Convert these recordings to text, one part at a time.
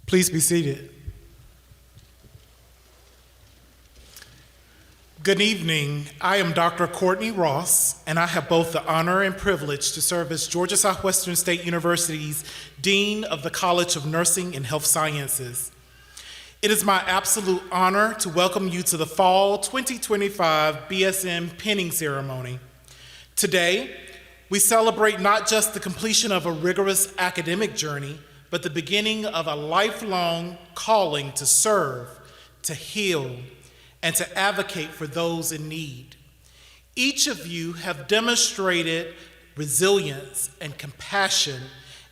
Please be seated. Good evening. I am Dr. Courtney Ross, and I have both the honor and privilege to serve as Georgia Southwestern State University's Dean of the College of Nursing and Health Sciences. It is my absolute honor to welcome you to the Fall 2025 BSN pinning ceremony. Today, we celebrate not just the completion of a rigorous academic journey, but the beginning of a lifelong calling to serve, to heal, and to advocate for those in need. Each of you have demonstrated resilience and compassion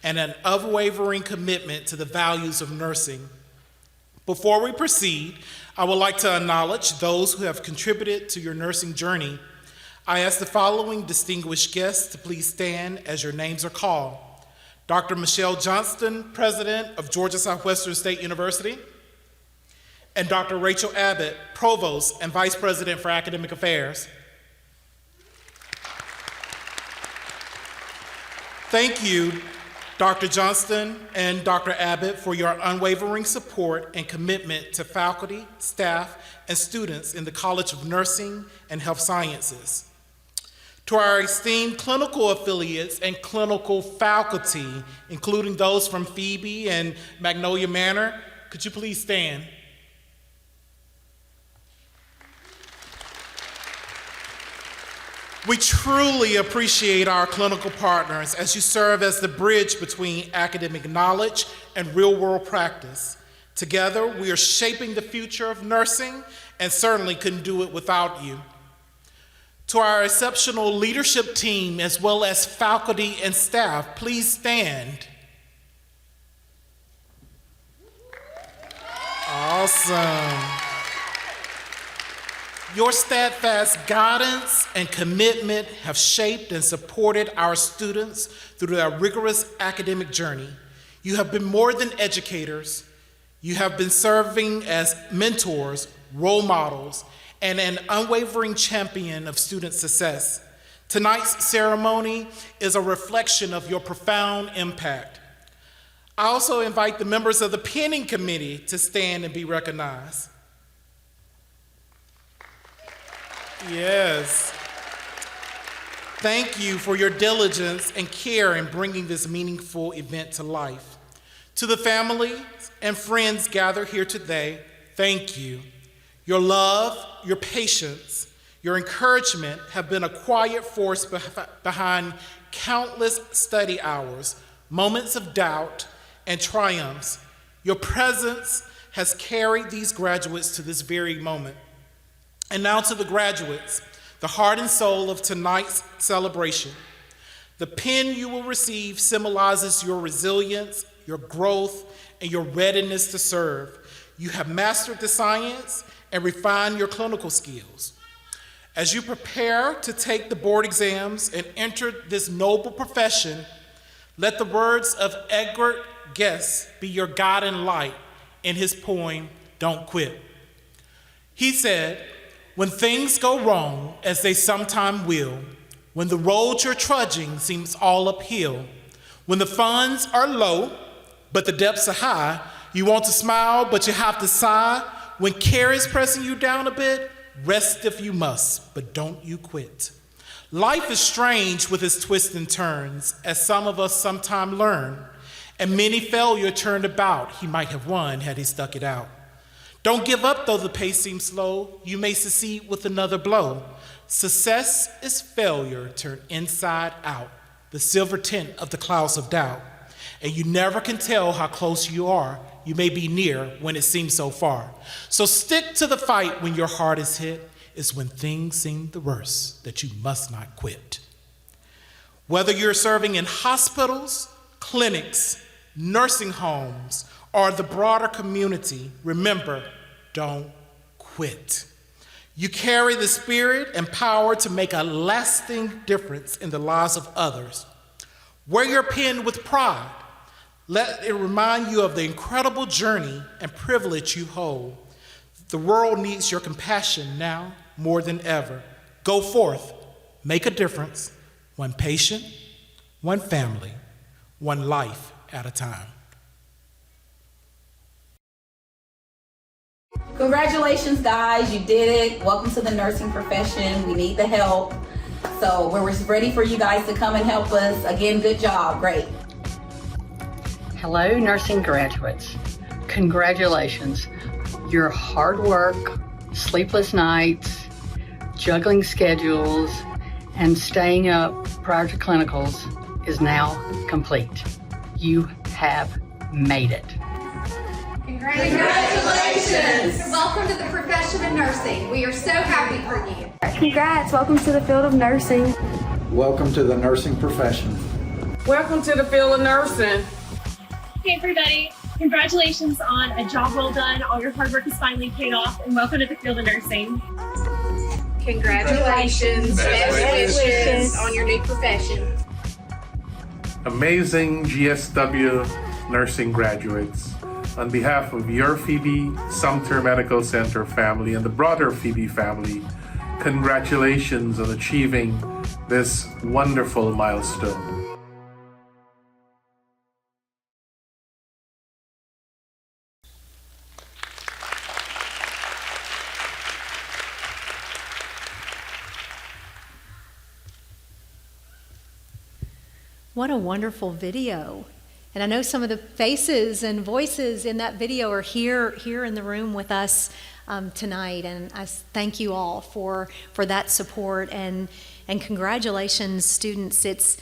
and an unwavering commitment to the values of nursing. Before we proceed, I would like to acknowledge those who have contributed to your nursing journey. I ask the following distinguished guests to please stand as your names are called. Dr. Michelle Johnston, President of Georgia Southwestern State University, and Dr. Rachel Abbott, Provost and Vice President for Academic Affairs. Thank you, Dr. Johnston and Dr. Abbott, for your unwavering support and commitment to faculty, staff, and students in the College of Nursing and Health Sciences. To our esteemed clinical affiliates and clinical faculty, including those from Phoebe and Magnolia Manor, could you please stand? We truly appreciate our clinical partners as you serve as the bridge between academic knowledge and real-world practice. Together, we are shaping the future of nursing and certainly couldn't do it without you. To our exceptional leadership team, as well as faculty and staff, please stand. Awesome. Your steadfast guidance and commitment have shaped and supported our students through their rigorous academic journey. You have been more than educators. You have been serving as mentors, role models, and an unwavering champion of student success. Tonight's ceremony is a reflection of your profound impact. I also invite the members of the pinning committee to stand and be recognized. Yes. Thank you for your diligence and care in bringing this meaningful event to life. To the families and friends gathered here today, thank you. Your love, your patience, your encouragement have been a quiet force behind countless study hours, moments of doubt, and triumphs. Your presence has carried these graduates to this very moment. And now to the graduates, the heart and soul of tonight's celebration. The pin you will receive symbolizes your resilience, your growth, and your readiness to serve. You have mastered the science and refined your clinical skills. As you prepare to take the board exams and enter this noble profession, let the words of Edgar Guest be your guiding light in his poem, Don't Quit. He said, "When things go wrong, as they sometime will, when the road you're trudging seems all uphill, when the funds are low, but the depths are high, you want to smile, but you have to sigh. When care is pressing you down a bit, rest if you must, but don't you quit. Life is strange with its twists and turns, as some of us sometime learn, and many failure turned about he might have won had he stuck it out. Don't give up though the pace seems slow, you may succeed with another blow. Success is failure turned inside out, the silver tint of the clouds of doubt. And you never can tell how close you are. You may be near when it seems so far. So stick to the fight when your heart is hit. It's when things seem the worst that you must not quit. Whether you're serving in hospitals, clinics, nursing homes, or the broader community, remember, don't quit. You carry the spirit and power to make a lasting difference in the lives of others. Wear your pen with pride. Let it remind you of the incredible journey and privilege you hold. The world needs your compassion now more than ever. Go forth, make a difference, one patient, one family, one life at a time. Congratulations, guys, you did it. Welcome to the nursing profession. We need the help. So we're ready for you guys to come and help us. Again, good job, great. Hello, nursing graduates. Congratulations. Your hard work, sleepless nights, juggling schedules, and staying up prior to clinicals is now complete. You have made it. Congratulations! Welcome to the profession of nursing. We are so happy for you. Congrats, welcome to the field of nursing. Welcome to the nursing profession. Welcome to the field of nursing. Hey everybody, congratulations on a job well done. All your hard work is finally paid off, and welcome to the field of nursing. Congratulations. Best wishes on your new profession. Amazing GSW nursing graduates. On behalf of your Phoebe Sumter Medical Center family and the broader Phoebe family, congratulations on achieving this wonderful milestone. What a wonderful video. And I know some of the faces and voices in that video are here in the room with us tonight. And I thank you all for that support and congratulations, students. It's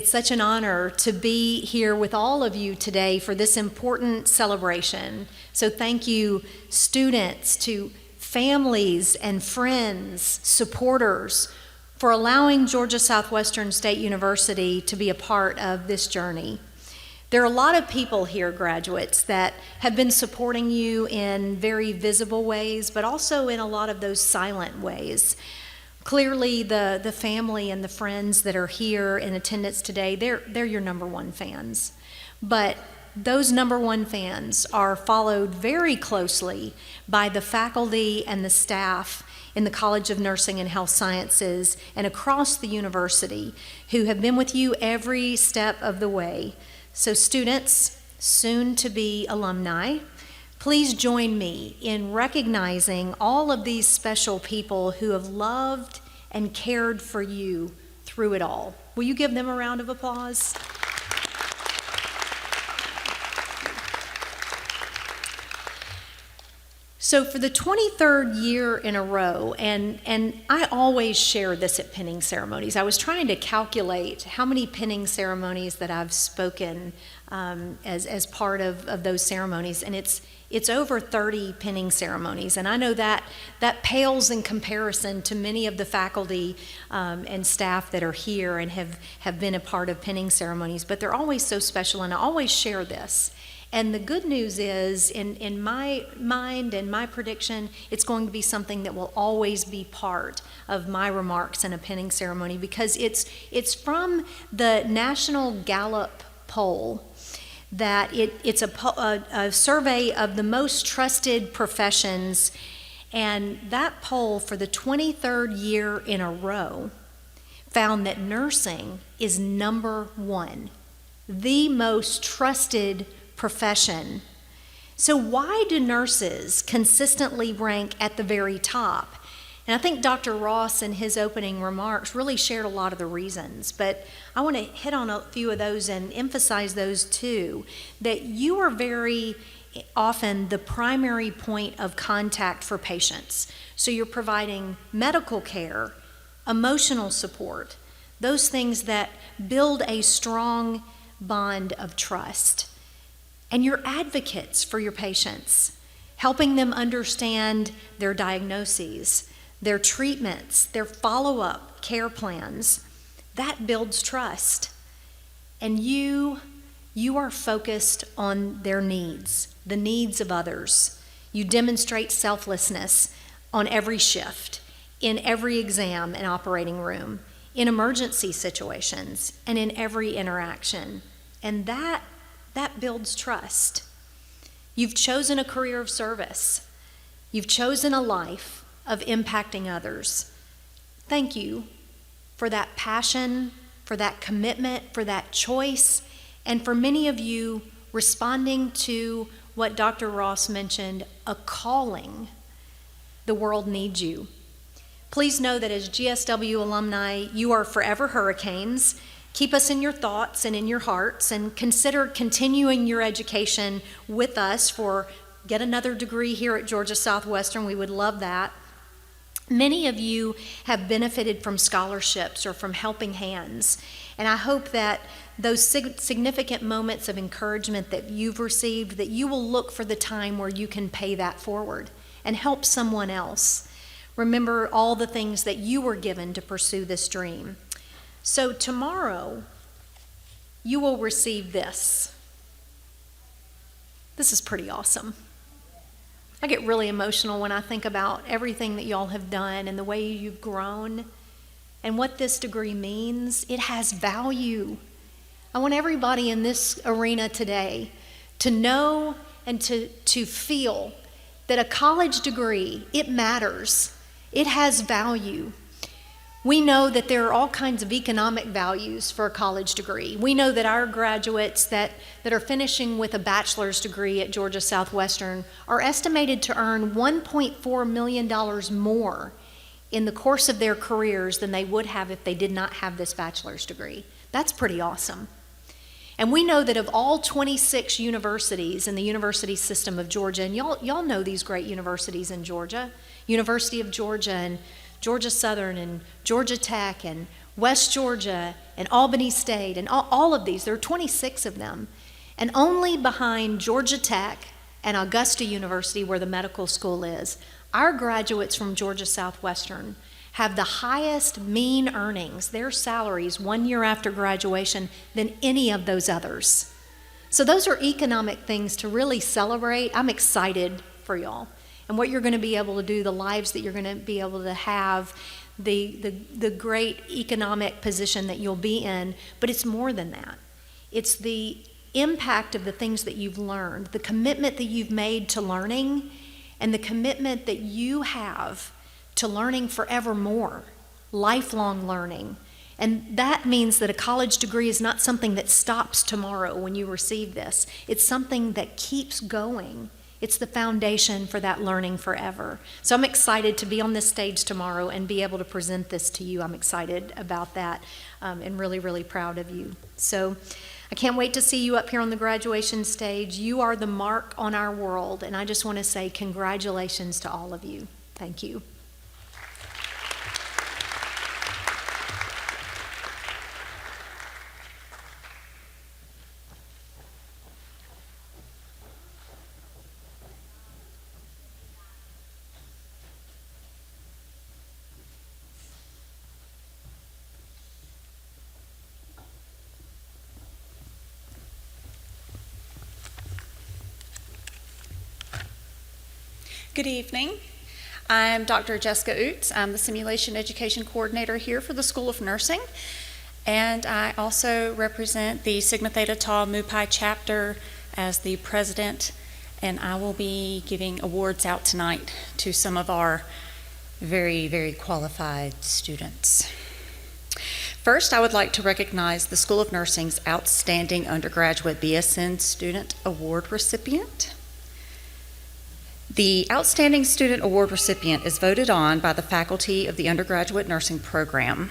such an honor to be here with all of you today for this important celebration. So thank you, students, to families and friends, supporters, for allowing Georgia Southwestern State University to be a part of this journey. There are a lot of people here, graduates, that have been supporting you in very visible ways, but also in a lot of those silent ways. Clearly, the family and the friends that are here in attendance today, they're your number one fans. But those number one fans are followed very closely by the faculty and the staff in the College of Nursing and Health Sciences and across the university who have been with you every step of the way. So students, soon to be alumni, please join me in recognizing all of these special people who have loved and cared for you through it all. Will you give them a round of applause? So for the 23rd year in a row, and I always share this at pinning ceremonies. I was trying to calculate how many pinning ceremonies that I've spoken as part of those ceremonies, and it's over 30 pinning ceremonies. And I know that pales in comparison to many of the faculty and staff that are here and have been a part of pinning ceremonies, but they're always so special, and I always share this. And the good news is, in my mind and my prediction, it's going to be something that will always be part of my remarks in a pinning ceremony, because it's from the National Gallup poll that it's a survey of the most trusted professions, and that poll for the 23rd year in a row found that nursing is number one, the most trusted profession. So why do nurses consistently rank at the very top? And I think Dr. Ross in his opening remarks really shared a lot of the reasons, but I want to hit on a few of those and emphasize those too, that you are very often the primary point of contact for patients. So you're providing medical care, emotional support, those things that build a strong bond of trust. And you're advocates for your patients, helping them understand their diagnoses, their treatments, their follow-up care plans. That builds trust. And you are focused on their needs, the needs of others. You demonstrate selflessness on every shift, in every exam and operating room, in emergency situations, and in every interaction. And that builds trust. You've chosen a career of service. You've chosen a life of impacting others. Thank you for that passion, for that commitment, for that choice, and for many of you responding to what Dr. Ross mentioned, a calling The world needs you. Please know that as GSW alumni, you are forever hurricanes. Keep us in your thoughts and in your hearts, and consider continuing your education with us for get another degree here at Georgia Southwestern. We would love that. Many of you have benefited from scholarships or from helping hands, and I hope that those significant moments of encouragement that you've received, that you will look for the time where you can pay that forward and help someone else. Remember all the things that you were given to pursue this dream. So tomorrow, you will receive this. This is pretty awesome. I get really emotional when I think about everything that y'all have done and the way you've grown and what this degree means. It has value. I want everybody in this arena today to know and to feel that a college degree, it matters. It has value. We know that there are all kinds of economic values for a college degree. We know that our graduates that are finishing with a bachelor's degree at Georgia Southwestern are estimated to earn $1.4 million more in the course of their careers than they would have if they did not have this bachelor's degree. That's pretty awesome. And we know that of all 26 universities in the university system of Georgia, and y'all know these great universities in Georgia, University of Georgia and Georgia Southern and Georgia Tech and West Georgia and Albany State and all of these, there are 26 of them. And only behind Georgia Tech and Augusta University, where the medical school is, our graduates from Georgia Southwestern have the highest mean earnings, their salaries 1 year after graduation, than any of those others. So those are economic things to really celebrate. I'm excited for y'all and what you're going to be able to do, the lives that you're going to be able to have, the great economic position that you'll be in. But it's more than that. It's the impact of the things that you've learned, the commitment that you've made to learning, and the commitment that you have to learning forevermore, lifelong learning. And that means that a college degree is not something that stops tomorrow when you receive this. It's something that keeps going. It's the foundation for that learning forever. So I'm excited to be on this stage tomorrow and be able to present this to you. I'm excited about that and really, really proud of you. So I can't wait to see you up here on the graduation stage. You are the mark on our world, and I just want to say congratulations to all of you. Thank you. Good evening. I'm Dr. Jessica Oots. I'm the Simulation Education Coordinator here for the School of Nursing, and I also represent the Sigma Theta Tau Mu Pi chapter as the president, and I will be giving awards out tonight to some of our very, very qualified students. First, I would like to recognize the School of Nursing's Outstanding Undergraduate BSN Student Award recipient. The Outstanding Student Award recipient is voted on by the faculty of the undergraduate nursing program.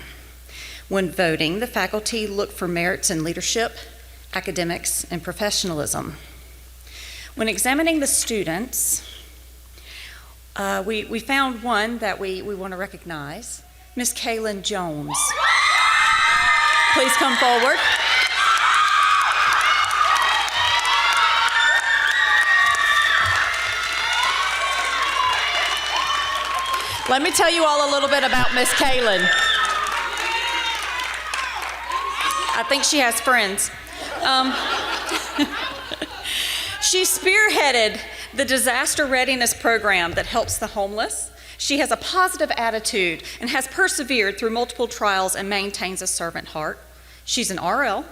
When voting, the faculty look for merits in leadership, academics, and professionalism. When examining the students, we found one that we want to recognize, Miss Kaylin Jones. Please come forward. Let me tell you all a little bit about Miss Kaylin. I think she has friends. She spearheaded the disaster readiness program that helps the homeless. She has a positive attitude and has persevered through multiple trials and maintains a servant heart. She's an RL,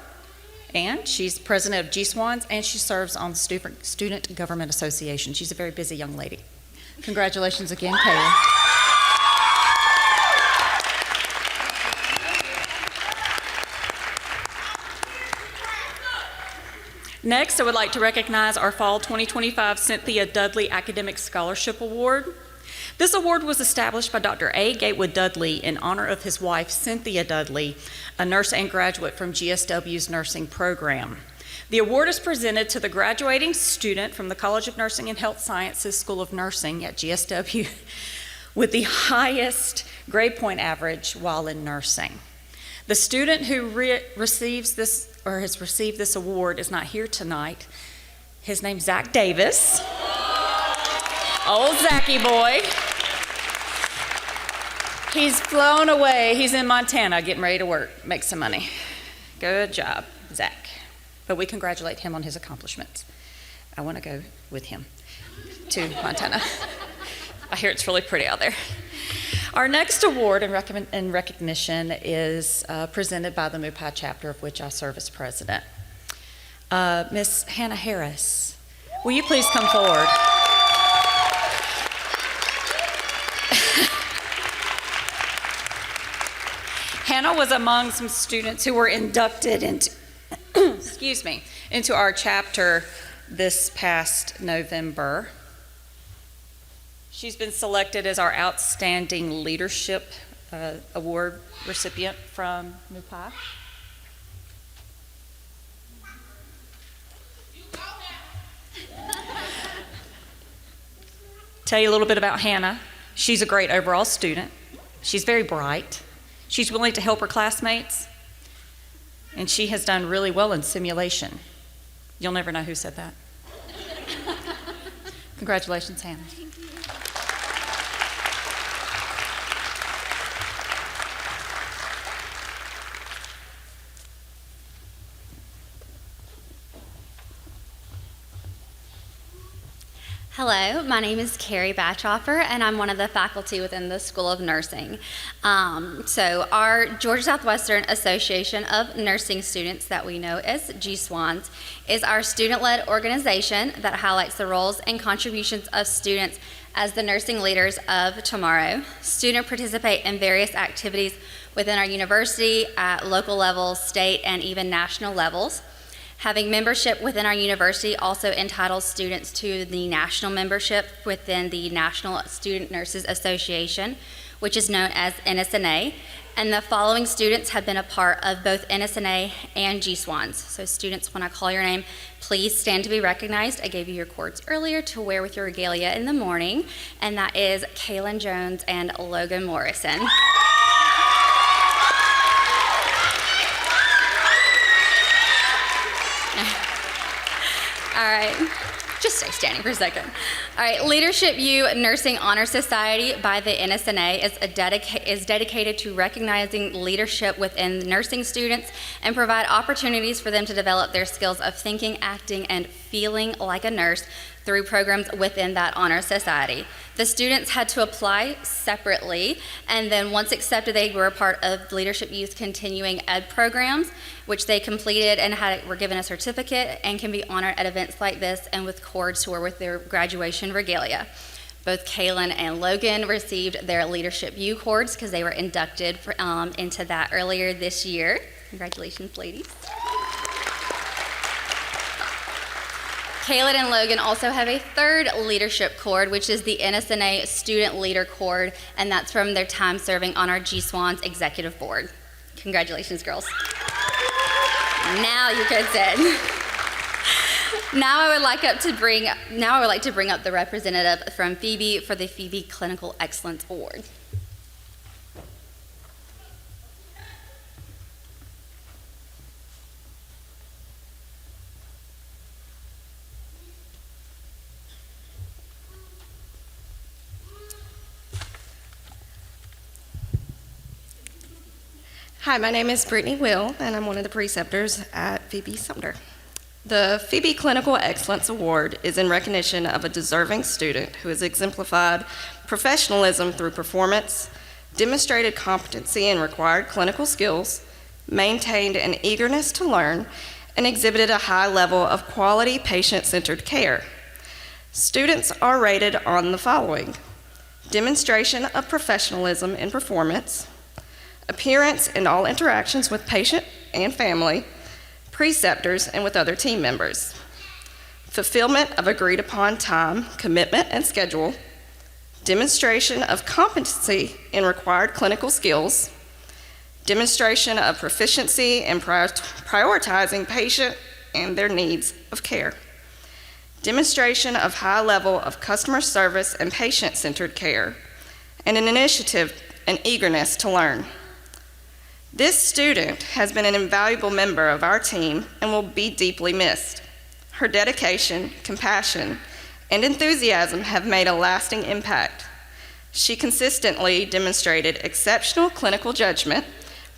and she's president of GSWANS, and she serves on the Student Government Association. She's a very busy young lady. Congratulations again, Kaylin. Next, I would like to recognize our Fall 2025 Cynthia Dudley Academic Scholarship Award. This award was established by Dr. A. Gatewood Dudley in honor of his wife, Cynthia Dudley, a nurse and graduate from GSW's nursing program. The award is presented to the graduating student from the College of Nursing and Health Sciences School of Nursing at GSW with the highest grade point average while in nursing. The student who receives this or has received this award is not here tonight. His name's Zach Davis. Old Zachy boy. He's flown away. He's in Montana getting ready to work, make some money. Good job, Zach. But we congratulate him on his accomplishments. I want to go with him to Montana. I hear it's really pretty out there. Our next award in recognition is presented by the MUPI chapter, of which I serve as president. Miss Hannah Harris, will you please come forward? Hannah was among some students who were inducted into into our chapter this past November. She's been selected as our Outstanding Leadership Award recipient from MUPI. Tell you a little bit about Hannah. She's a great overall student. She's very bright. She's willing to help her classmates. And she has done really well in simulation. You'll never know who said that. Congratulations, Hannah. Hello, my name is Carrie Batchoffer, and I'm one of the faculty within the School of Nursing. So our Georgia Southwestern Association of Nursing Students, that we know as GSWANs, is our student-led organization that highlights the roles and contributions of students as the nursing leaders of tomorrow. Students participate in various activities within our university at local levels, state, and even national levels. Having membership within our university also entitles students to the national membership within the National Student Nurses Association, which is known as NSNA, and the following students have been a part of both NSNA and GSWANs. So students, when I call your name, please stand to be recognized. I gave you your cords earlier to wear with your regalia in the morning, and that is Kaylin Jones and Logan Morrison. All right, just stay standing for a second. All right, Leadership U Nursing Honor Society by the NSNA is dedicated to recognizing leadership within nursing students and provide opportunities for them to develop their skills of thinking, acting, and feeling like a nurse through programs within that honor society. The students had to apply separately, and then once accepted, they were a part of Leadership U's continuing ed programs, which they completed and were given a certificate and can be honored at events like this and with cords to wear with their graduation regalia. Both Kaylin and Logan received their Leadership U cords because they were inducted into that earlier this year. Congratulations, ladies. Kaylin and Logan also have a third leadership cord, which is the NSNA Student Leader Cord, and that's from their time serving on our GSWAN's executive board. Congratulations, girls. Now you can sit. Now I would like to bring up the representative from Phoebe for the Phoebe Clinical Excellence Award. Hi, my name is Brittany Will, and I'm one of the preceptors at Phoebe Sumter. The Phoebe Clinical Excellence Award is in recognition of a deserving student who has exemplified professionalism through performance, demonstrated competency in required clinical skills, maintained an eagerness to learn, and exhibited a high level of quality patient-centered care. Students are rated on the following: demonstration of professionalism in performance, appearance in all interactions with patient and family, preceptors, and with other team members, fulfillment of agreed upon time, commitment, and schedule, demonstration of competency in required clinical skills, demonstration of proficiency in prioritizing patient and their needs of care, demonstration of high level of customer service and patient-centered care, and an initiative and eagerness to learn. This student has been an invaluable member of our team and will be deeply missed. Her dedication, compassion, and enthusiasm have made a lasting impact. She consistently demonstrated exceptional clinical judgment,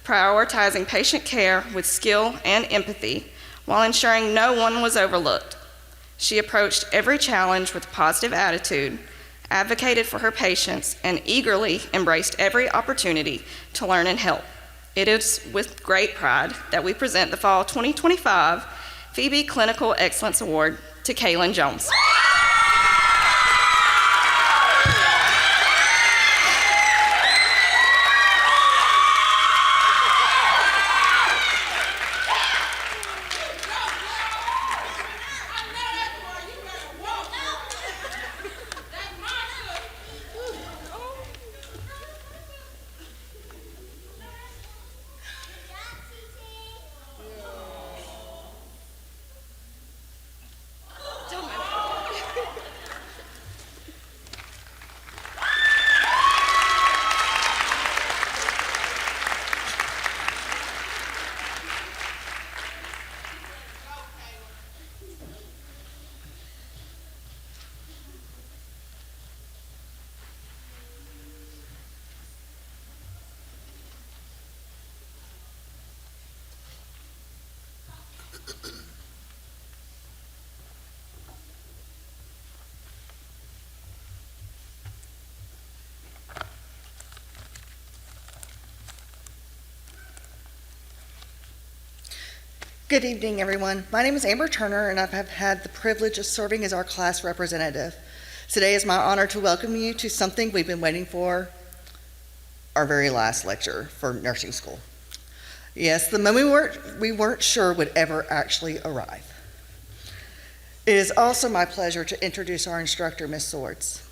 prioritizing patient care with skill and empathy while ensuring no one was overlooked. She approached every challenge with a positive attitude, advocated for her patients, and eagerly embraced every opportunity to learn and help. It is with great pride that we present the Fall 2025 Phoebe Clinical Excellence Award to Kaylin Jones. Good evening, everyone. My name is Amber Turner, and I have had the privilege of serving as our class representative. Today is my honor to welcome you to something we've been waiting for, our very last lecture for nursing school. Yes, the moment we weren't sure would ever actually arrive. It is also my pleasure to introduce our instructor, Ms. Swords.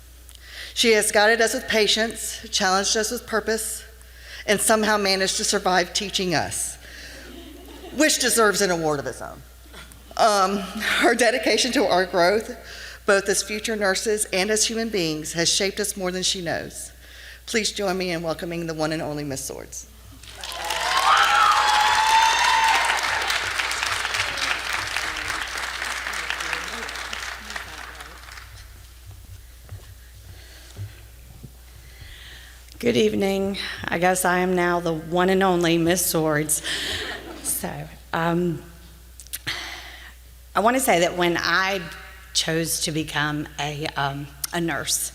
She has guided us with patience, challenged us with purpose, and somehow managed to survive teaching us, which deserves an award of its own. Her dedication to our growth, both as future nurses and as human beings, has shaped us more than she knows. Please join me in welcoming the one and only Ms. Swords. Good evening. I guess I am now the one and only Miss Swords. So, I want to say that when I chose to become a nurse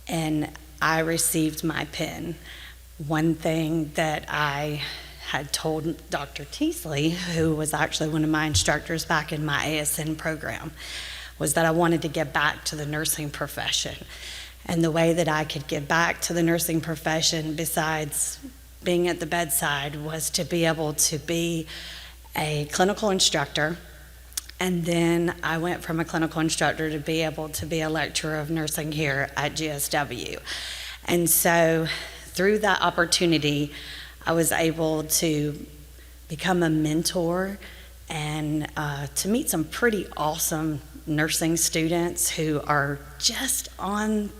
and I received my pin, one thing that I had told Dr. Teasley, who was actually one of my instructors back in my ASN program, was that I wanted to get back to the nursing profession. And the way that I could give back to the nursing profession, besides being at the bedside, was to be able to be a clinical instructor. And then I went from a clinical instructor to be able to be a lecturer of nursing here at GSW. And so through that opportunity, I was able to become a mentor and to meet some pretty awesome nursing students who are just on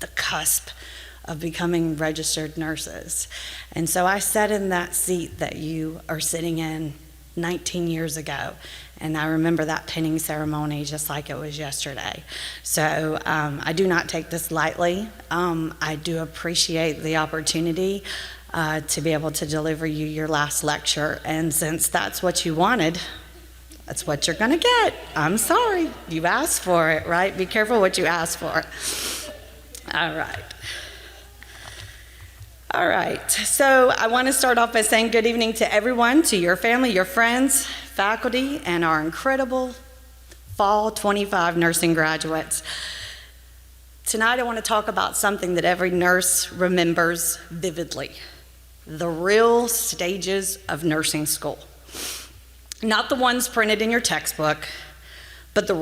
the cusp of becoming registered nurses. And so I sat in that seat that you are sitting in 19 years ago, and I remember that pinning ceremony just like it was yesterday. So I do not take this lightly. I do appreciate the opportunity to be able to deliver you your last lecture, and since that's what you wanted, that's what you're gonna get. I'm sorry, you asked for it, right? Be careful what you ask for. All right. All right, so I want to start off by saying good evening to everyone, to your family, your friends, faculty, and our incredible Fall 25 nursing graduates. Tonight I want to talk about something that every nurse remembers vividly: the real stages of nursing school. Not the ones printed in your textbook, but the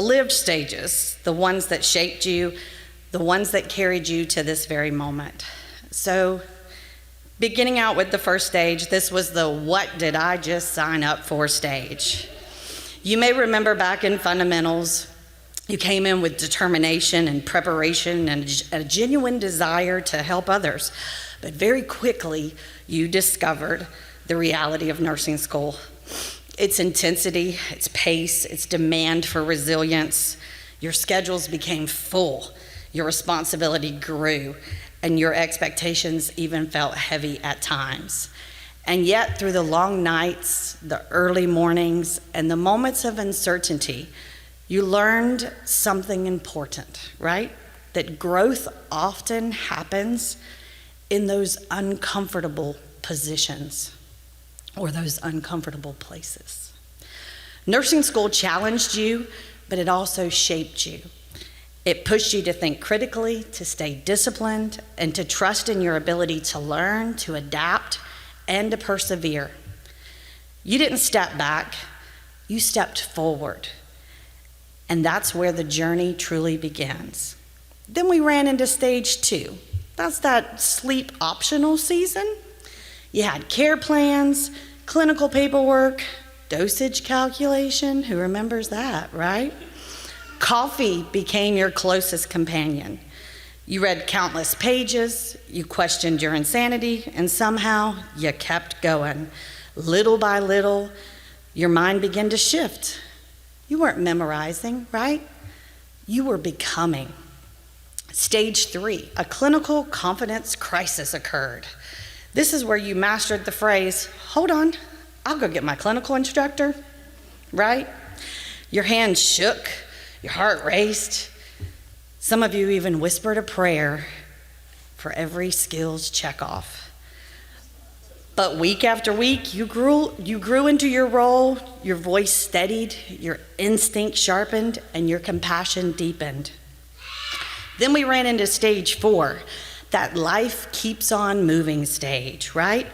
lived stages, the ones that shaped you, the ones that carried you to this very moment. So, beginning out with the first stage, this was the "what did I just sign up for" stage. You may remember back in fundamentals, you came in with determination and preparation and a genuine desire to help others. But very quickly, you discovered the reality of nursing school. Its intensity, its pace, its demand for resilience. Your schedules became full, your responsibility grew, and your expectations even felt heavy at times. And yet, through the long nights, the early mornings, and the moments of uncertainty, you learned something important, right? That growth often happens in those uncomfortable positions or those uncomfortable places. Nursing school challenged you, but it also shaped you. It pushed you to think critically, to stay disciplined, and to trust in your ability to learn, to adapt, and to persevere. You didn't step back, you stepped forward. And that's where the journey truly begins. Then we ran into stage 2. That's that sleep optional season. You had care plans, clinical paperwork, dosage calculation. Who remembers that, right? Coffee became your closest companion. You read countless pages, you questioned your insanity, and somehow you kept going. Little by little, your mind began to shift. You weren't memorizing, right? You were becoming. Stage 3, a clinical confidence crisis occurred. This is where you mastered the phrase, "Hold on, I'll go get my clinical instructor," right? Your hands shook, your heart raced. Some of you even whispered a prayer for every skills checkoff. But week after week, you grew into your role, your voice steadied, your instinct sharpened, and your compassion deepened. Then we ran into stage 4, that life keeps on moving stage, right?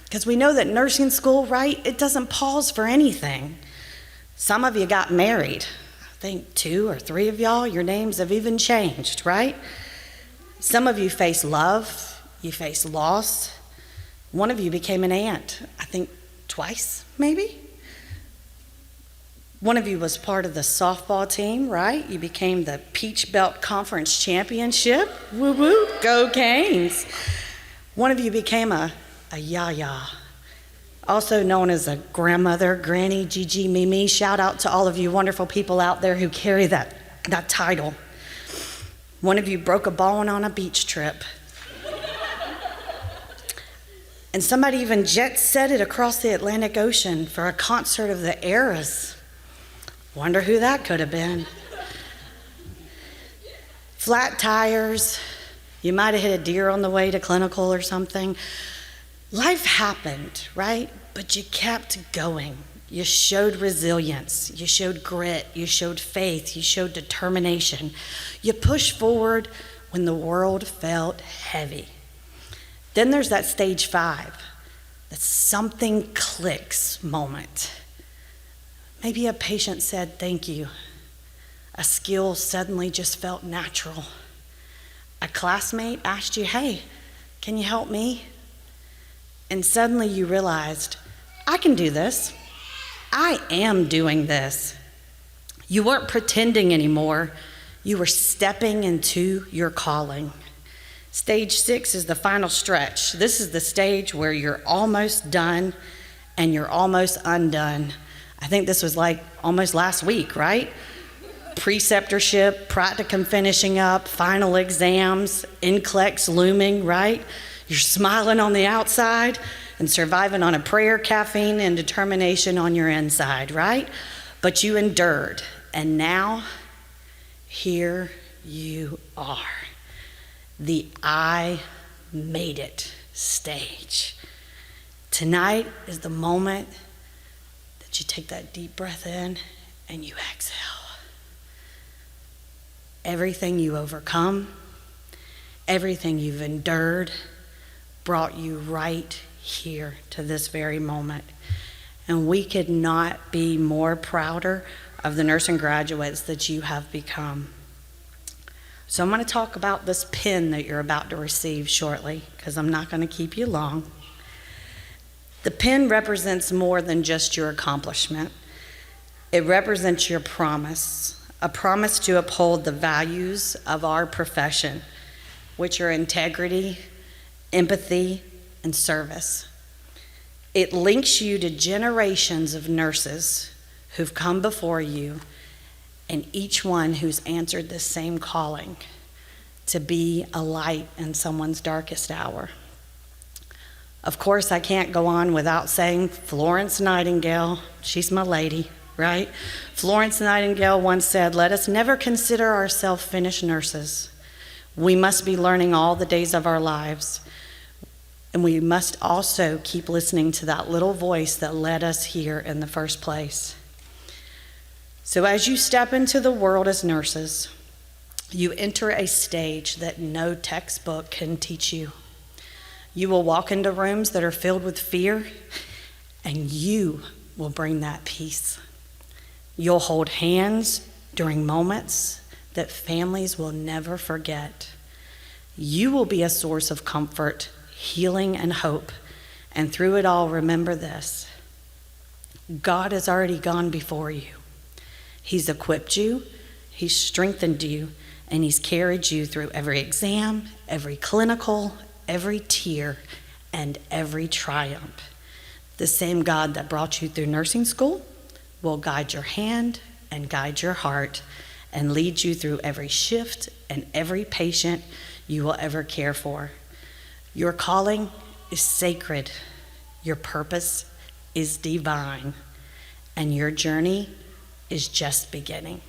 Because we know that nursing school, right, it doesn't pause for anything. Some of you got married. I think 2 or 3 of y'all, your names have even changed, right? Some of you face love, you face loss. One of you became an aunt, I think twice, maybe? One of you was part of the softball team, right? You became the Peach Belt Conference Championship. Woo woo, go Canes. One of you became a yaya, also known as a grandmother, granny, Gigi, Mimi. Shout out to all of you wonderful people out there who carry that title. One of you broke a bone on a beach trip. And somebody even jet-set it across the Atlantic Ocean for a concert of the Eras. Wonder who that could have been. Flat tires. You might have hit a deer on the way to clinical or something. Life happened, right? But you kept going. You showed resilience. You showed grit. You showed faith. You showed determination. You pushed forward when the world felt heavy. Then there's that stage 5, that something clicks moment. Maybe a patient said thank you. A skill suddenly just felt natural. A classmate asked you, "Hey, can you help me?" And suddenly you realized, I can do this. I am doing this. You weren't pretending anymore. You were stepping into your calling. Stage 6 is the final stretch. This is the stage where you're almost done and you're almost undone. I think this was like almost last week, right? Preceptorship, practicum finishing up, final exams, NCLEX looming, right? You're smiling on the outside and surviving on a prayer, caffeine, and determination on your inside, right? But you endured, and now here you are. The "I made it" stage. Tonight is the moment that you take that deep breath in and you exhale. Everything you overcome, everything you've endured brought you right here to this very moment. And we could not be more prouder of the nursing graduates that you have become. So I'm going to talk about this pin that you're about to receive shortly, because I'm not going to keep you long. The pin represents more than just your accomplishment. It represents your promise, a promise to uphold the values of our profession, which are integrity, empathy, and service. It links you to generations of nurses who've come before you, and each one who's answered this same calling to be a light in someone's darkest hour. Of course, I can't go on without saying Florence Nightingale. She's my lady, right? Florence Nightingale once said, "Let us never consider ourselves finished nurses. We must be learning all the days of our lives. And we must also keep listening to that little voice that led us here in the first place." So as you step into the world as nurses, you enter a stage that no textbook can teach you. You will walk into rooms that are filled with fear, and you will bring that peace. You'll hold hands during moments that families will never forget. You will be a source of comfort, healing, and hope. And through it all, remember this: God has already gone before you. He's equipped you, He's strengthened you, and He's carried you through every exam, every clinical, every tear, and every triumph. The same God that brought you through nursing school will guide your hand and guide your heart and lead you through every shift and every patient you will ever care for. Your calling is sacred, your purpose is divine, and your journey is just beginning.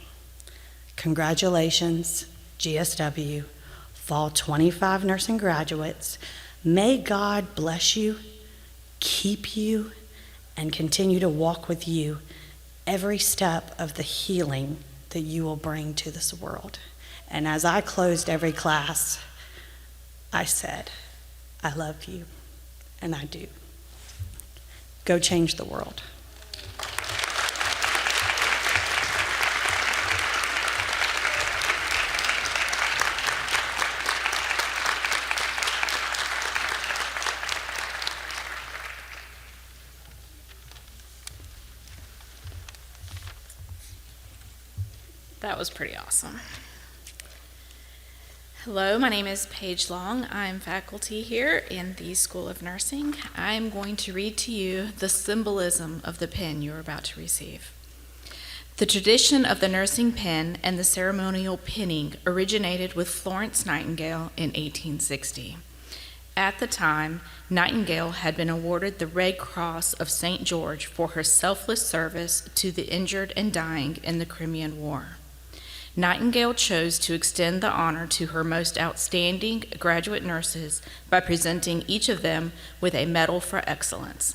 Congratulations, GSW Fall 25 nursing graduates. May God bless you, keep you, and continue to walk with you every step of the healing that you will bring to this world. And as I closed every class, I said, I love you, and I do. Go change the world. That was pretty awesome. Hello, my name is Paige Long. I'm faculty here in the School of Nursing. I'm going to read to you the symbolism of the pin you're about to receive. The tradition of the nursing pin and the ceremonial pinning originated with Florence Nightingale in 1860. At the time, Nightingale had been awarded the Red Cross of St. George for her selfless service to the injured and dying in the Crimean War. Nightingale chose to extend the honor to her most outstanding graduate nurses by presenting each of them with a medal for excellence.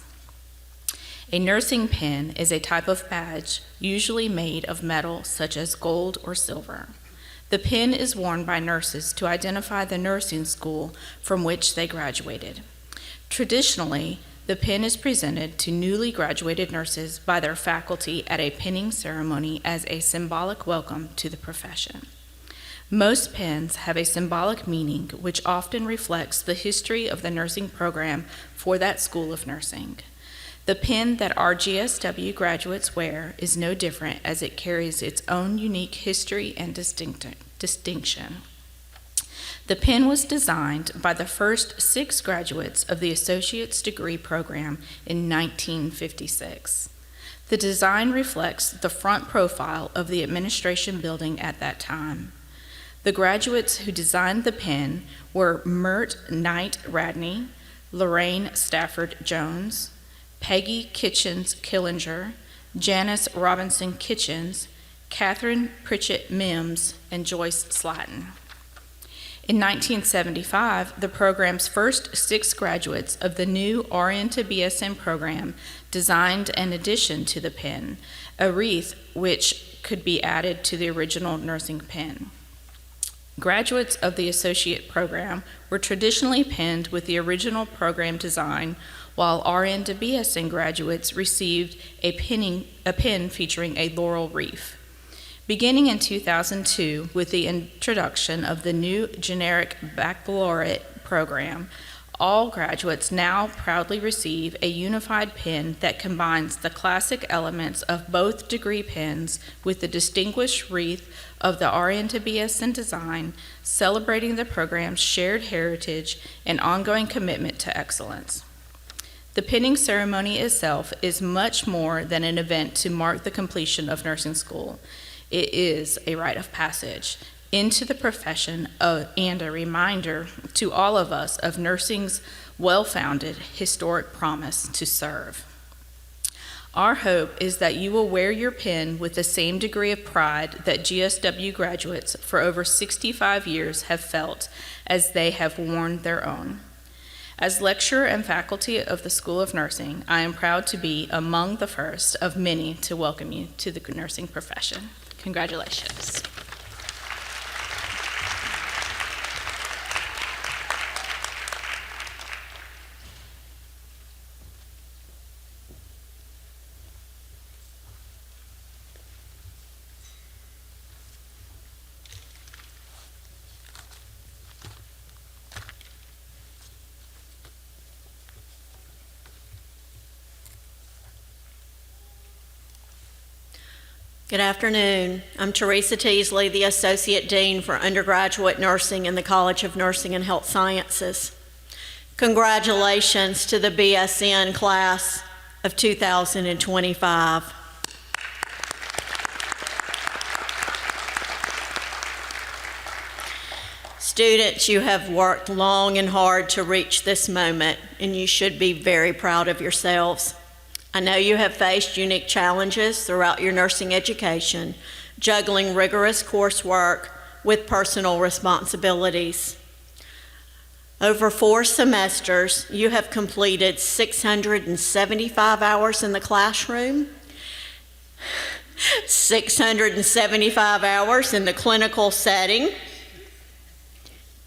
A nursing pin is a type of badge usually made of metal such as gold or silver. The pin is worn by nurses to identify the nursing school from which they graduated. Traditionally, the pin is presented to newly graduated nurses by their faculty at a pinning ceremony as a symbolic welcome to the profession. Most pins have a symbolic meaning which often reflects the history of the nursing program for that school of nursing. The pin that our GSW graduates wear is no different, as it carries its own unique history and distinction. The pin was designed by the first 6 graduates of the associate's degree program in 1956. The design reflects the front profile of the administration building at that time. The graduates who designed the pin were Mert Knight Radney, Lorraine Stafford Jones, Peggy Kitchens Killinger, Janice Robinson Kitchens, Catherine Pritchett Mims, and Joyce Slatton. In 1975, the program's first 6 graduates of the new RN to BSN program designed an addition to the pin, a wreath which could be added to the original nursing pin. Graduates of the associate program were traditionally pinned with the original program design, while RN to BSN graduates received a pin featuring a laurel wreath. Beginning in 2002 with the introduction of the new generic baccalaureate program, all graduates now proudly receive a unified pin that combines the classic elements of both degree pins with the distinguished wreath of the RN to BSN design, celebrating the program's shared heritage and ongoing commitment to excellence. The pinning ceremony itself is much more than an event to mark the completion of nursing school. It is a rite of passage into the profession and a reminder to all of us of nursing's well-founded historic promise to serve. Our hope is that you will wear your pin with the same degree of pride that GSW graduates for over 65 years have felt as they have worn their own. As lecturer and faculty of the School of Nursing, I am proud to be among the first of many to welcome you to the nursing profession. Congratulations. Good afternoon. I'm Teresa Teasley, the Associate Dean for Undergraduate Nursing in the College of Nursing and Health Sciences. Congratulations to the BSN class of 2025. Students, you have worked long and hard to reach this moment, and you should be very proud of yourselves. I know you have faced unique challenges throughout your nursing education, juggling rigorous coursework with personal responsibilities. Over 4 semesters, you have completed 675 hours in the classroom, 675 hours in the clinical setting,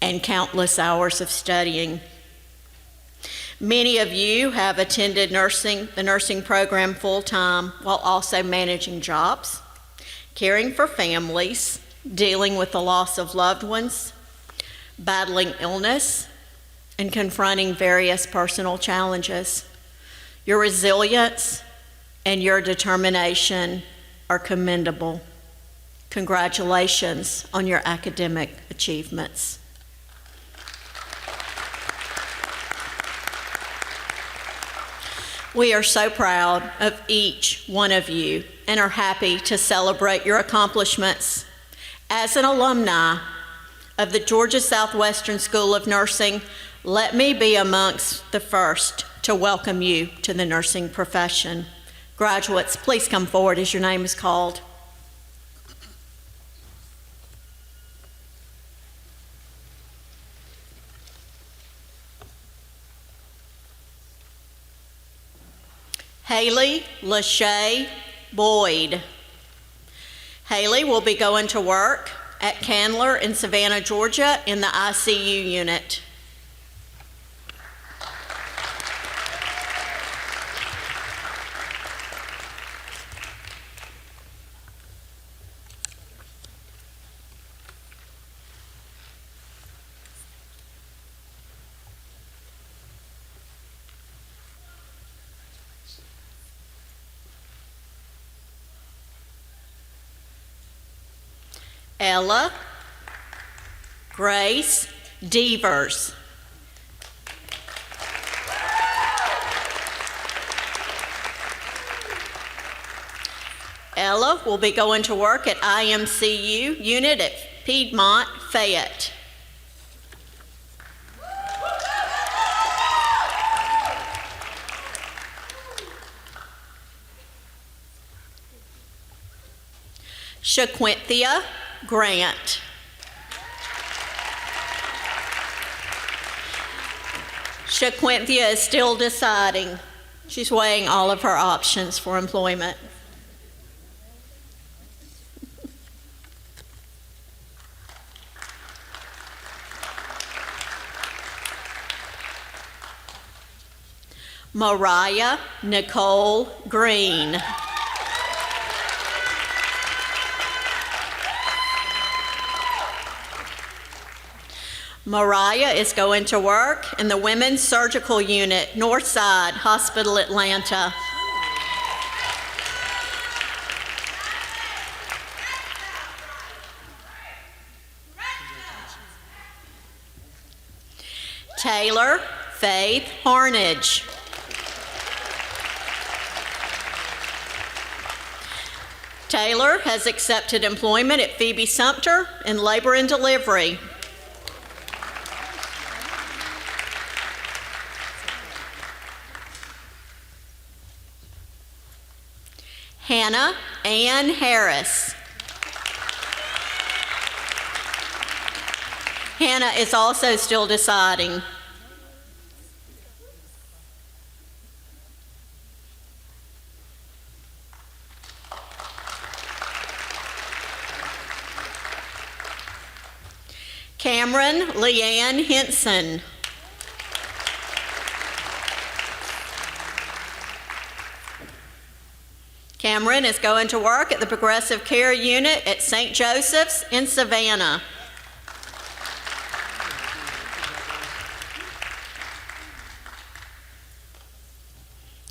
and countless hours of studying. Many of you have attended the nursing program full-time while also managing jobs, caring for families, dealing with the loss of loved ones, battling illness, and confronting various personal challenges. Your resilience and your determination are commendable. Congratulations on your academic achievements. We are so proud of each one of you and are happy to celebrate your accomplishments. As an alumni of the Georgia Southwestern School of Nursing, let me be amongst the first to welcome you to the nursing profession. Graduates, please come forward as your name is called. Haley Lachey Boyd. Haley will be going to work at Candler in Savannah, Georgia in the ICU unit. Ella Grace Devers. Ella will be going to work at IMCU unit at Piedmont, Fayette. Shaquinthia Grant. Shaquinthia is still deciding. She's weighing all of her options for employment. Mariah Nicole Green. Mariah is going to work in the Women's Surgical Unit, Northside Hospital, Atlanta. Taylor Faith Harnage. Taylor has accepted employment at Phoebe Sumter in labor and delivery. Hannah Ann Harris. Hannah is also still deciding. Cameron Leanne Henson. Cameron is going to work at the Progressive Care Unit at St. Joseph's in Savannah.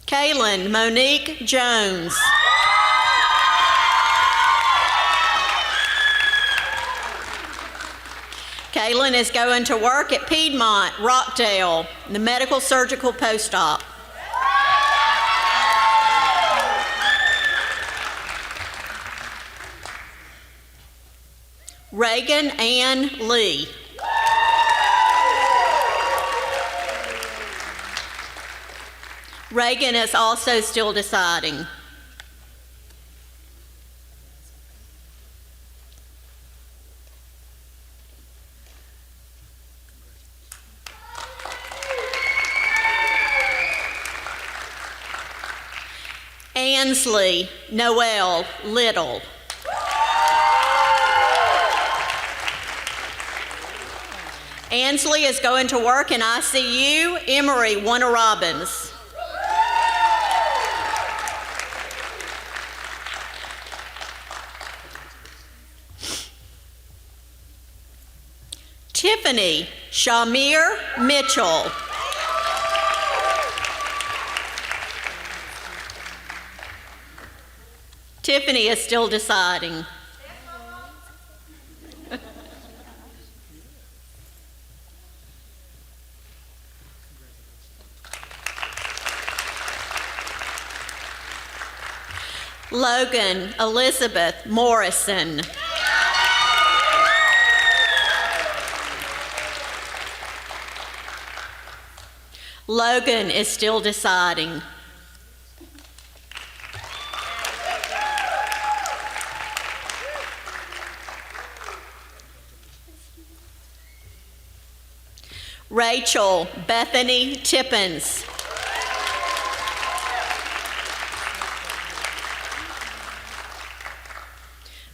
Kaylin Monique Jones. Kaylin is going to work at Piedmont, Rockdale, the medical surgical post-op. Reagan Ann Lee. Reagan is also still deciding. Ansley Noel Little. Ansley is going to work in ICU, Emory Warner Robins. Tiffany Shamir Mitchell. Tiffany is still deciding. Logan Elizabeth Morrison. Logan is still deciding. Rachel Bethany Tippins.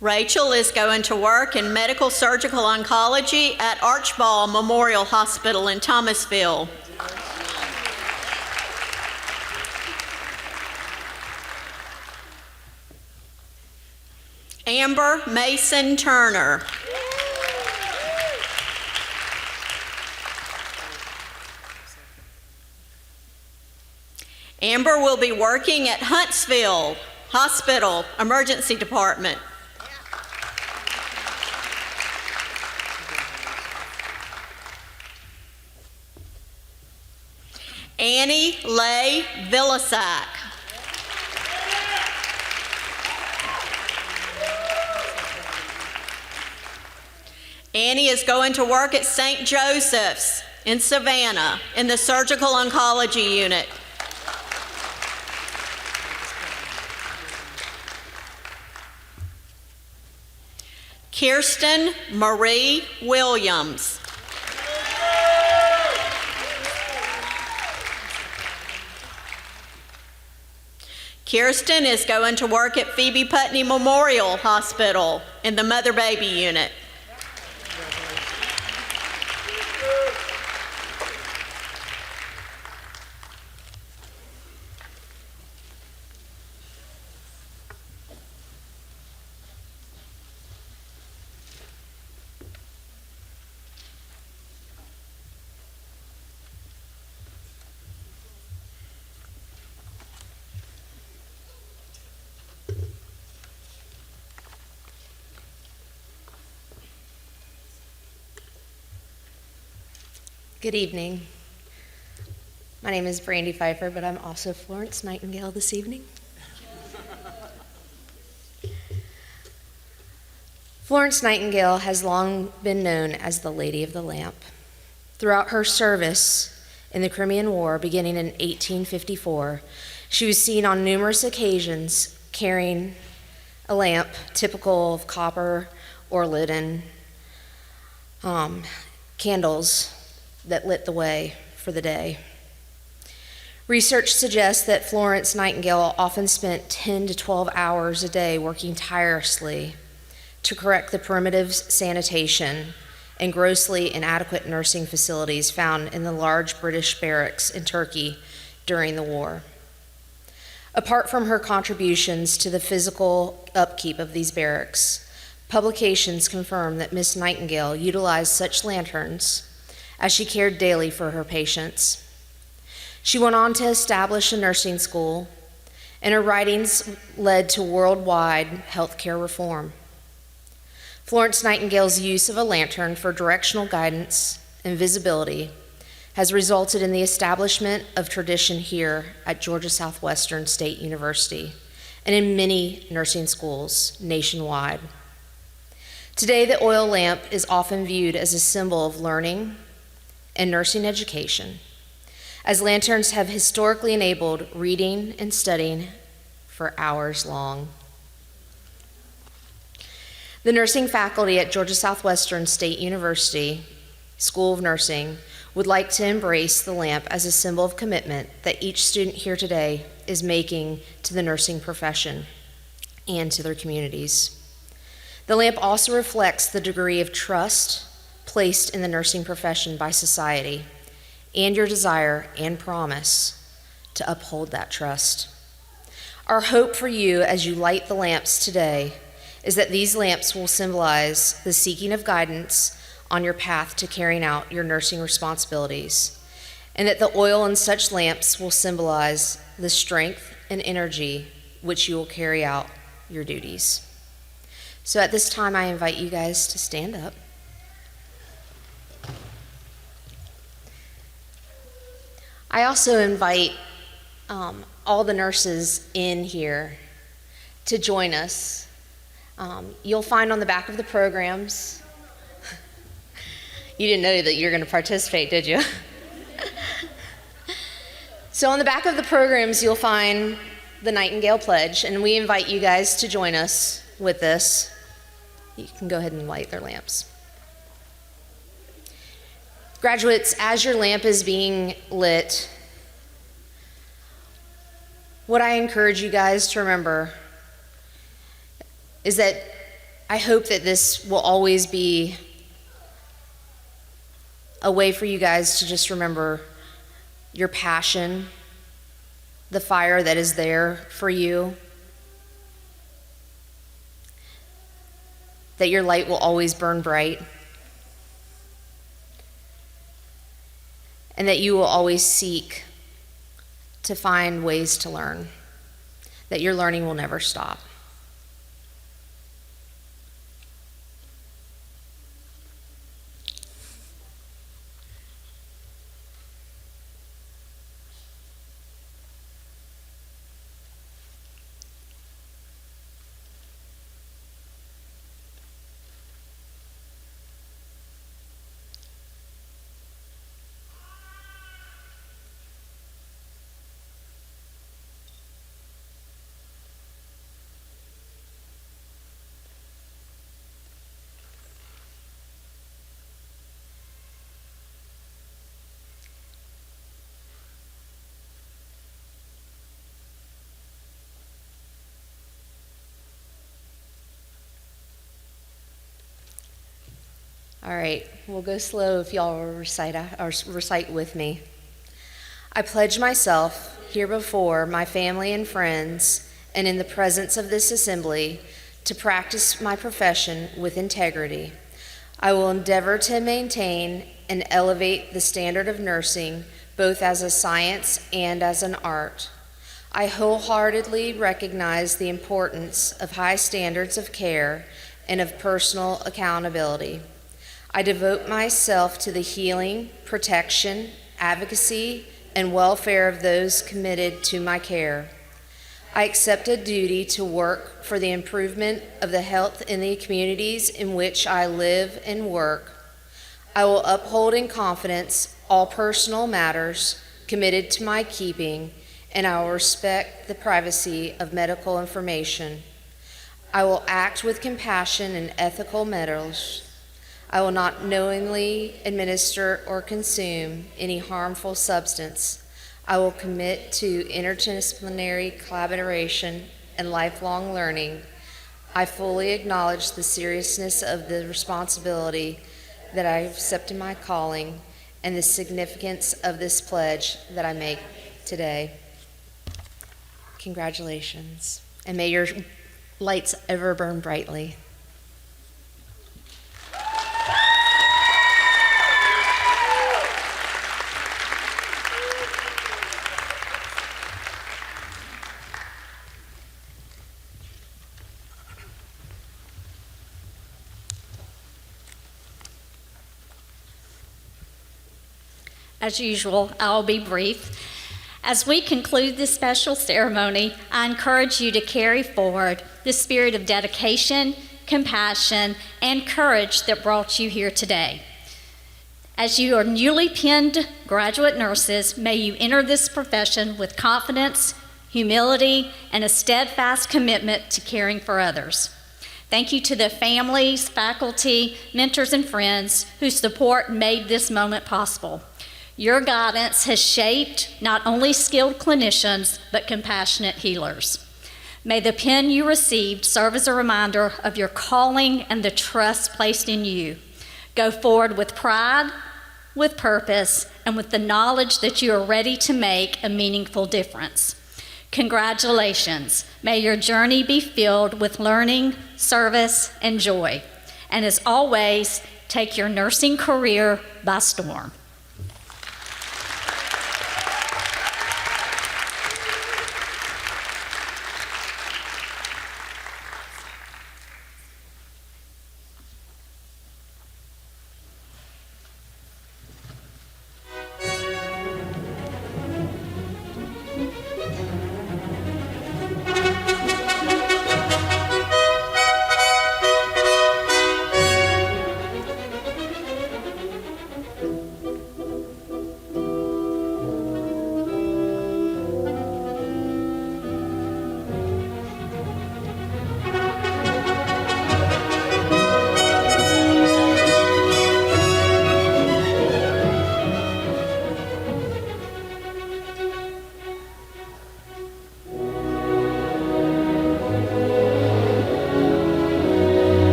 Rachel is going to work in medical surgical oncology at Archbald Memorial Hospital in Thomasville. Amber Mason Turner. Amber will be working at Huntsville Hospital Emergency Department. Annie Leigh Villasack. Annie is going to work at St. Joseph's in Savannah in the surgical oncology unit. Kirsten Marie Williams. Kirsten is going to work at Phoebe Putney Memorial Hospital in the mother-baby unit. Good evening. My name is Brandy Pfeiffer, but I'm also Florence Nightingale this evening. Florence Nightingale has long been known as the Lady of the Lamp. Throughout her service in the Crimean War, beginning in 1854, she was seen on numerous occasions carrying a lamp typical of copper or leaden candles that lit the way for the day. Research suggests that Florence Nightingale often spent 10 to 12 hours a day working tirelessly to correct the primitive sanitation and grossly inadequate nursing facilities found in the large British barracks in Turkey during the war. Apart from her contributions to the physical upkeep of these barracks, publications confirm that Miss Nightingale utilized such lanterns as she cared daily for her patients. She went on to establish a nursing school, and her writings led to worldwide healthcare reform. Florence Nightingale's use of a lantern for directional guidance and visibility has resulted in the establishment of tradition here at Georgia Southwestern State University and in many nursing schools nationwide. Today, the oil lamp is often viewed as a symbol of learning and nursing education, as lanterns have historically enabled reading and studying for hours long. The nursing faculty at Georgia Southwestern State University School of Nursing would like to embrace the lamp as a symbol of commitment that each student here today is making to the nursing profession and to their communities. The lamp also reflects the degree of trust placed in the nursing profession by society and your desire and promise to uphold that trust. Our hope for you as you light the lamps today is that these lamps will symbolize the seeking of guidance on your path to carrying out your nursing responsibilities, and that the oil in such lamps will symbolize the strength and energy which you will carry out your duties. So at this time, I invite you guys to stand up. I also invite all the nurses in here to join us. You'll find on the back of the programs, you didn't know that you're going to participate, did you? So on the back of the programs, you'll find the Nightingale Pledge, and we invite you guys to join us with this. You can go ahead and light their lamps. Graduates, as your lamp is being lit, what I encourage you guys to remember is that I hope that this will always be a way for you guys to just remember your passion, the fire that is there for you, that your light will always burn bright, and that you will always seek to find ways to learn, that your learning will never stop. All right, we'll go slow if y'all will recite with me. I pledge myself here before my family and friends and in the presence of this assembly to practice my profession with integrity. I will endeavor to maintain and elevate the standard of nursing both as a science and as an art. I wholeheartedly recognize the importance of high standards of care and of personal accountability. I devote myself to the healing, protection, advocacy, and welfare of those committed to my care. I accept a duty to work for the improvement of the health in the communities in which I live and work. I will uphold in confidence all personal matters committed to my keeping, and I will respect the privacy of medical information. I will act with compassion and ethical methods. I will not knowingly administer or consume any harmful substance. I will commit to interdisciplinary collaboration and lifelong learning. I fully acknowledge the seriousness of the responsibility that I accept in my calling and the significance of this pledge that I make today. Congratulations, and may your lights ever burn brightly. As usual, I'll be brief. As we conclude this special ceremony, I encourage you to carry forward the spirit of dedication, compassion, and courage that brought you here today. As you are newly penned graduate nurses, may you enter this profession with confidence, humility, and a steadfast commitment to caring for others. Thank you to the families, faculty, mentors, and friends whose support made this moment possible. Your guidance has shaped not only skilled clinicians, but compassionate healers. May the pen you received serve as a reminder of your calling and the trust placed in you. Go forward with pride, with purpose, and with the knowledge that you are ready to make a meaningful difference. Congratulations. May your journey be filled with learning, service, and joy. And as always, take your nursing career by storm.